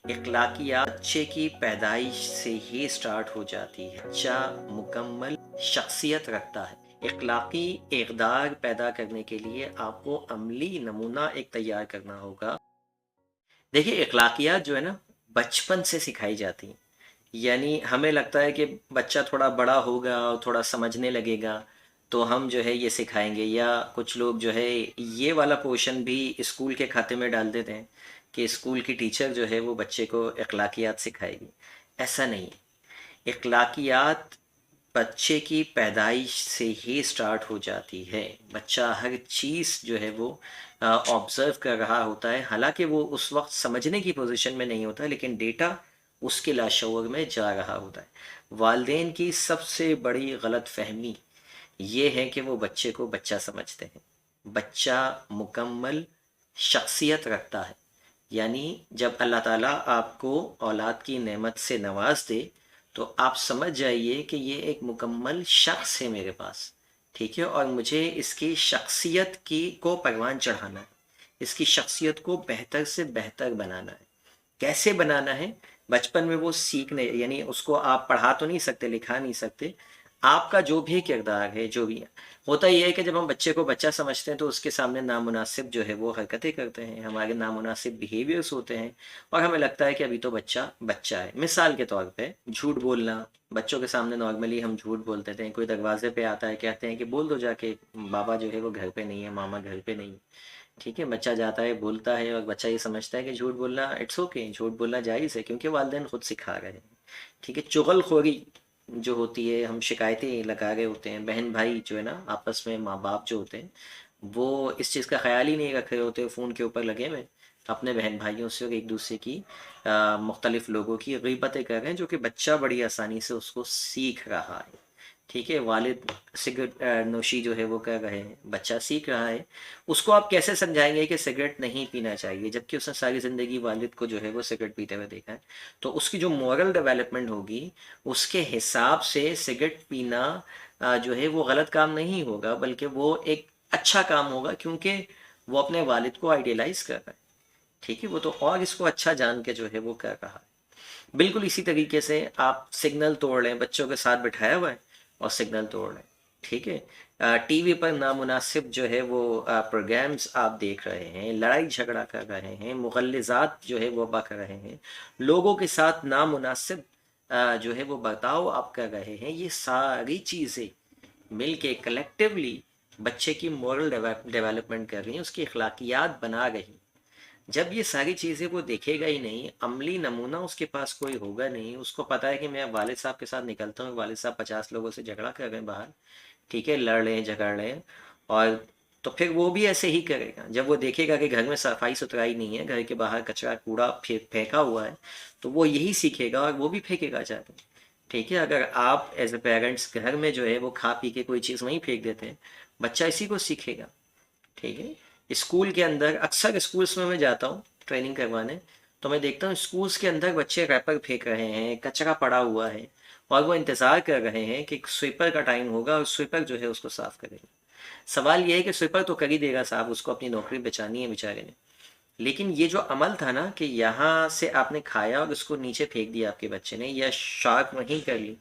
इखलाकियात बच्चे की पैदाइश से ही स्टार्ट हो जाती है। बच्चा मुकम्मल शख्सियत रखता है। इखलाकी इक़दार पैदा करने के लिए आपको अमली नमूना एक तैयार करना होगा। देखिए, इखलाकियात जो है ना, बचपन से सिखाई जाती हैं। यानी हमें लगता है कि बच्चा थोड़ा बड़ा होगा और थोड़ा समझने लगेगा, तो हम जो है ये सिखाएंगे। या कुछ लोग जो है ये वाला पोर्शन भी स्कूल के खाते में डाल देते हैं कि स्कूल की टीचर जो है वो बच्चे को अखलाकियात सिखाएगी। ऐसा नहीं है। अखलाकियात बच्चे की पैदाइश से ही स्टार्ट हो जाती है। बच्चा हर चीज़ जो है वो ऑब्ज़र्व कर रहा होता है, हालांकि वो उस वक्त समझने की पोजीशन में नहीं होता, लेकिन डेटा उसके लाशऊर में जा रहा होता है। वालिदैन की सबसे बड़ी गलत फहमी ये है कि वो बच्चे को बच्चा समझते हैं। बच्चा मुकम्मल शख्सियत रखता है। यानी जब अल्लाह ताला आपको औलाद की नेमत से नवाज दे, तो आप समझ जाइए कि ये एक मुकम्मल शख्स है मेरे पास। ठीक है, और मुझे इसकी शख्सियत की को परवान चढ़ाना है, इसकी शख्सियत को बेहतर से बेहतर बनाना है। कैसे बनाना है? बचपन में वो सीखने, यानी उसको आप पढ़ा तो नहीं सकते, लिखा नहीं सकते। आपका जो भी किरदार है, जो भी होता ही है कि जब हम बच्चे को बच्चा समझते हैं तो उसके सामने नामुनासिब जो है वो हरकतें करते हैं, हमारे नामुनासिब बिहेवियर्स होते हैं, और हमें लगता है कि अभी तो बच्चा बच्चा है। मिसाल के तौर पे झूठ बोलना, बच्चों के सामने नॉर्मली हम झूठ बोल देते हैं। कोई दरवाजे पे आता है, कहते हैं कि बोल दो जाके बाबा जो है वो घर पे नहीं है, मामा घर पे नहीं है। ठीक है, बच्चा जाता है, बोलता है, और बच्चा ये समझता है कि झूठ बोलना इट्स ओके, झूठ बोलना जायज़ है, क्योंकि वालिदैन खुद सिखा रहे हैं। ठीक है, चुगलखोरी जो होती है, हम शिकायतें लगा रहे होते हैं, बहन भाई जो है ना आपस में, माँ बाप जो होते हैं वो इस चीज़ का ख्याल ही नहीं रख रहे होते, फ़ोन के ऊपर लगे हुए अपने बहन भाइयों से और एक दूसरे की मुख्तलिफ लोगों की ग़ीबतें कर रहे हैं, जो कि बच्चा बड़ी आसानी से उसको सीख रहा है। ठीक है, वालिद सिगरेट नोशी जो है वो कर रहे हैं, बच्चा सीख रहा है। उसको आप कैसे समझाएंगे कि सिगरेट नहीं पीना चाहिए, जबकि उसने सारी ज़िंदगी वालिद को जो है वो सिगरेट पीते हुए देखा है? तो उसकी जो मॉरल डेवलपमेंट होगी, उसके हिसाब से सिगरेट पीना जो है वो गलत काम नहीं होगा, बल्कि वो एक अच्छा काम होगा, क्योंकि वो अपने वालिद को आइडियलाइज कर रहा है। ठीक है, वो तो और इसको अच्छा जान के जो है वो कर रहा है। बिल्कुल इसी तरीके से आप सिग्नल तोड़ लें, बच्चों के साथ बिठाया हुआ है और सिग्नल तोड़ लें। ठीक है, टीवी पर नामुनासिब जो है वो प्रोग्राम्स आप देख रहे हैं, लड़ाई झगड़ा कर रहे हैं, मुगल्लिज़ात जो है वो बक रहे हैं, लोगों के साथ नामुनासिब जो है वो बर्ताव आप कर रहे हैं, ये सारी चीज़ें मिल के कलेक्टिवली बच्चे की मॉरल डेवलपमेंट कर रही हैं, उसकी अखलाकियात बना रही। जब ये सारी चीज़ें वो देखेगा ही नहीं, अमली नमूना उसके पास कोई होगा नहीं, उसको पता है कि मैं वालिद साहब के साथ निकलता हूँ, वालिद साहब 50 लोगों से झगड़ा कर रहे हैं बाहर, ठीक है, लड़ रहे हैं, झगड़ रहे हैं, और तो फिर वो भी ऐसे ही करेगा। जब वो देखेगा कि घर में सफाई सुथराई नहीं है, घर के बाहर कचरा कूड़ा फेंका हुआ है, तो वो यही सीखेगा और वो भी फेंकेगा जाके। ठीक है, अगर आप एज ए पेरेंट्स घर में जो है वो खा पी के कोई चीज़ वहीं फेंक देते हैं, बच्चा इसी को सीखेगा। ठीक है, स्कूल के अंदर, अक्सर स्कूल्स में मैं जाता हूँ ट्रेनिंग करवाने, तो मैं देखता हूँ स्कूल्स के अंदर बच्चे रैपर फेंक रहे हैं, कचरा पड़ा हुआ है, और वो इंतज़ार कर रहे हैं कि स्वीपर का टाइम होगा और स्वीपर जो है उसको साफ़ करेगा। सवाल ये है कि स्वीपर तो कर ही देगा साहब, उसको अपनी नौकरी बचानी है बेचारे ने, लेकिन ये जो अमल था ना कि यहाँ से आपने खाया और उसको नीचे फेंक दिया आपके बच्चे ने, या शार्क वहीं कर ली,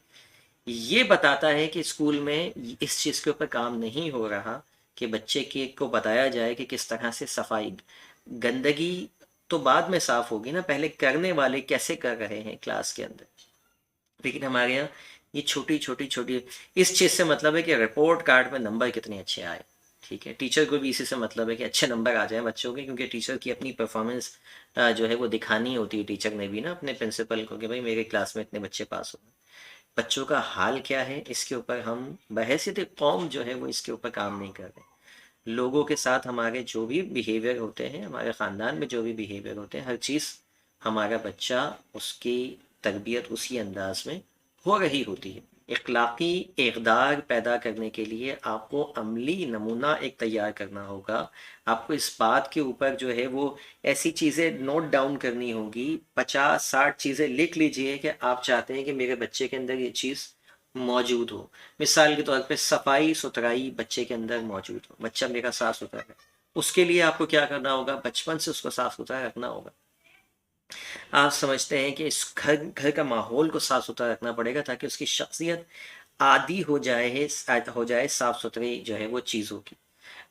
ये बताता है कि स्कूल में इस चीज़ के ऊपर काम नहीं हो रहा कि बच्चे के को बताया जाए कि किस तरह से सफाई। गंदगी तो बाद में साफ होगी ना, पहले करने वाले कैसे कर रहे हैं क्लास के अंदर। लेकिन हमारे यहाँ ये छोटी छोटी छोटी, इस चीज़ से मतलब है कि रिपोर्ट कार्ड में नंबर कितने अच्छे आए। ठीक है, टीचर को भी इसी से मतलब है कि अच्छे नंबर आ जाए बच्चों के, क्योंकि टीचर की अपनी परफॉर्मेंस जो है वो दिखानी होती है टीचर ने भी ना अपने प्रिंसिपल को, कि भाई मेरे क्लास में इतने बच्चे पास हो। बच्चों का हाल क्या है इसके ऊपर हम बहैसियत कौम जो है वो इसके ऊपर काम नहीं कर रहे। लोगों के साथ हमारे जो भी बिहेवियर होते हैं, हमारे ख़ानदान में जो भी बिहेवियर होते हैं, हर चीज़ हमारा बच्चा, उसकी तरबियत उसी अंदाज में हो रही होती है। इखलाकी इक़दार पैदा करने के लिए आपको अमली नमूना एक तैयार करना होगा। आपको इस बात के ऊपर जो है वो ऐसी चीज़ें नोट डाउन करनी होगी, 50-60 चीज़ें लिख लीजिए कि आप चाहते हैं कि मेरे बच्चे के अंदर ये चीज़ मौजूद हो। मिसाल के तौर पे सफाई सुथराई बच्चे के अंदर मौजूद हो, बच्चा मेरा साफ सुथरा है। उसके लिए आपको क्या करना होगा? बचपन से उसको साफ सुथरा रखना होगा। आप समझते हैं कि इस घर घर का माहौल को साफ सुथरा रखना पड़ेगा ताकि उसकी शख्सियत आदी हो जाए साफ सुथरी जो है वो चीज़ों की।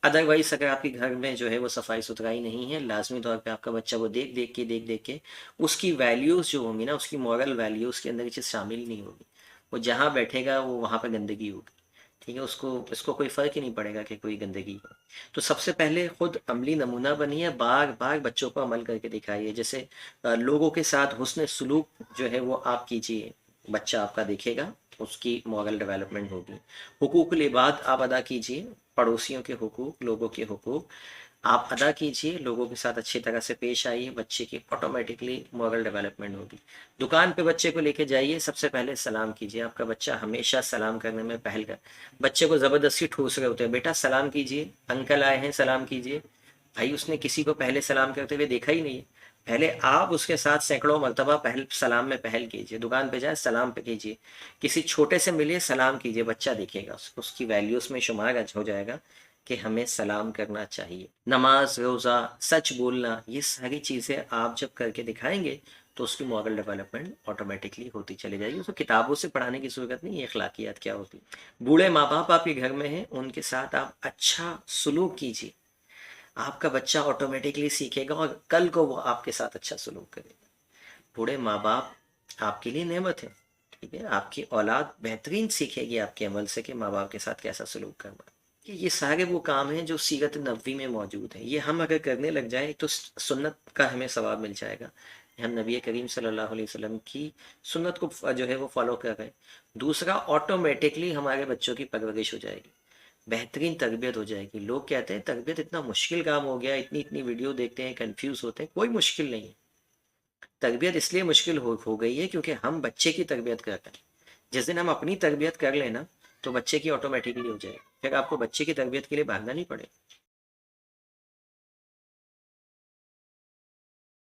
अदरवाइज अगर आपके घर में जो है वो सफाई सुथराई नहीं है, लाजमी तौर पे आपका बच्चा वो देख देख के उसकी वैल्यूज़ जो होंगी ना, उसकी मॉरल वैल्यूज़ उसके अंदर ये चीज़ शामिल नहीं होगी। वो जहाँ बैठेगा वो वहाँ पर गंदगी होगी। ठीक है, उसको इसको कोई फ़र्क ही नहीं पड़ेगा कि कोई गंदगी है। तो सबसे पहले खुद अमली नमूना बनिए, बार बार बच्चों को अमल करके दिखाइए। जैसे लोगों के साथ हुस्न सलूक जो है वो आप कीजिए, बच्चा आपका देखेगा, उसकी मॉरल डेवलपमेंट होगी। हुकूकुल इबाद आप अदा कीजिए, पड़ोसियों के हुकूक, लोगों के हुकूक आप अदा कीजिए, लोगों के साथ अच्छी तरह से पेश आइए, बच्चे की ऑटोमेटिकली मॉरल डेवलपमेंट होगी। दुकान पे बच्चे को लेके जाइए, सबसे पहले सलाम कीजिए। आपका बच्चा हमेशा सलाम करने में पहल कर, बच्चे को ज़बरदस्ती ठूस रहे होते हैं, बेटा सलाम कीजिए, अंकल आए हैं सलाम कीजिए। भाई उसने किसी को पहले सलाम करते हुए देखा ही नहीं है। पहले आप उसके साथ सैकड़ों मरतबा पहल सलाम में पहल कीजिए। दुकान पे जाए सलाम पे कीजिए, किसी छोटे से मिलिए सलाम कीजिए, बच्चा देखेगा, उसकी वैल्यूज़ में शुमार हो जाएगा कि हमें सलाम करना चाहिए। नमाज, रोज़ा, सच बोलना, ये सारी चीज़ें आप जब करके दिखाएंगे तो उसकी मॉरल डेवलपमेंट ऑटोमेटिकली होती चली जाएगी। उसको किताबों से पढ़ाने की ज़रूरत नहीं है अखलाकियात क्या होती। बूढ़े माँ बाप आपके घर में हैं, उनके साथ आप अच्छा सलूक कीजिए, आपका बच्चा ऑटोमेटिकली सीखेगा और कल को वो आपके साथ अच्छा सलूक करेगा। बूढ़े माँ बाप आपके लिए नेमत है। ठीक है, आपकी औलाद बेहतरीन सीखेगी आपके अमल से कि माँ बाप के साथ कैसा सलूक करना। कि ये सारे वो काम हैं जो सीरत नबवी में मौजूद हैं। ये हम अगर करने लग जाए तो सुन्नत का हमें सवाब मिल जाएगा। हम नबी करीम सल्लल्लाहु अलैहि वसल्लम की सुन्नत को जो है वो फॉलो कर रहे हैं। दूसरा, ऑटोमेटिकली हमारे बच्चों की परवरिश हो जाएगी, बेहतरीन तरबियत हो जाएगी। लोग कहते हैं तरबियत इतना मुश्किल काम हो गया, इतनी इतनी वीडियो देखते हैं, कंफ्यूज होते हैं। कोई मुश्किल नहीं है। तरबियत इसलिए मुश्किल हो गई है क्योंकि हम बच्चे की तरबियत करते हैं। जिस दिन हम अपनी तरबियत कर लेना तो बच्चे की ऑटोमेटिकली हो जाएगी, फिर आपको बच्चे की तरबियत के लिए भागना नहीं पड़ेगा।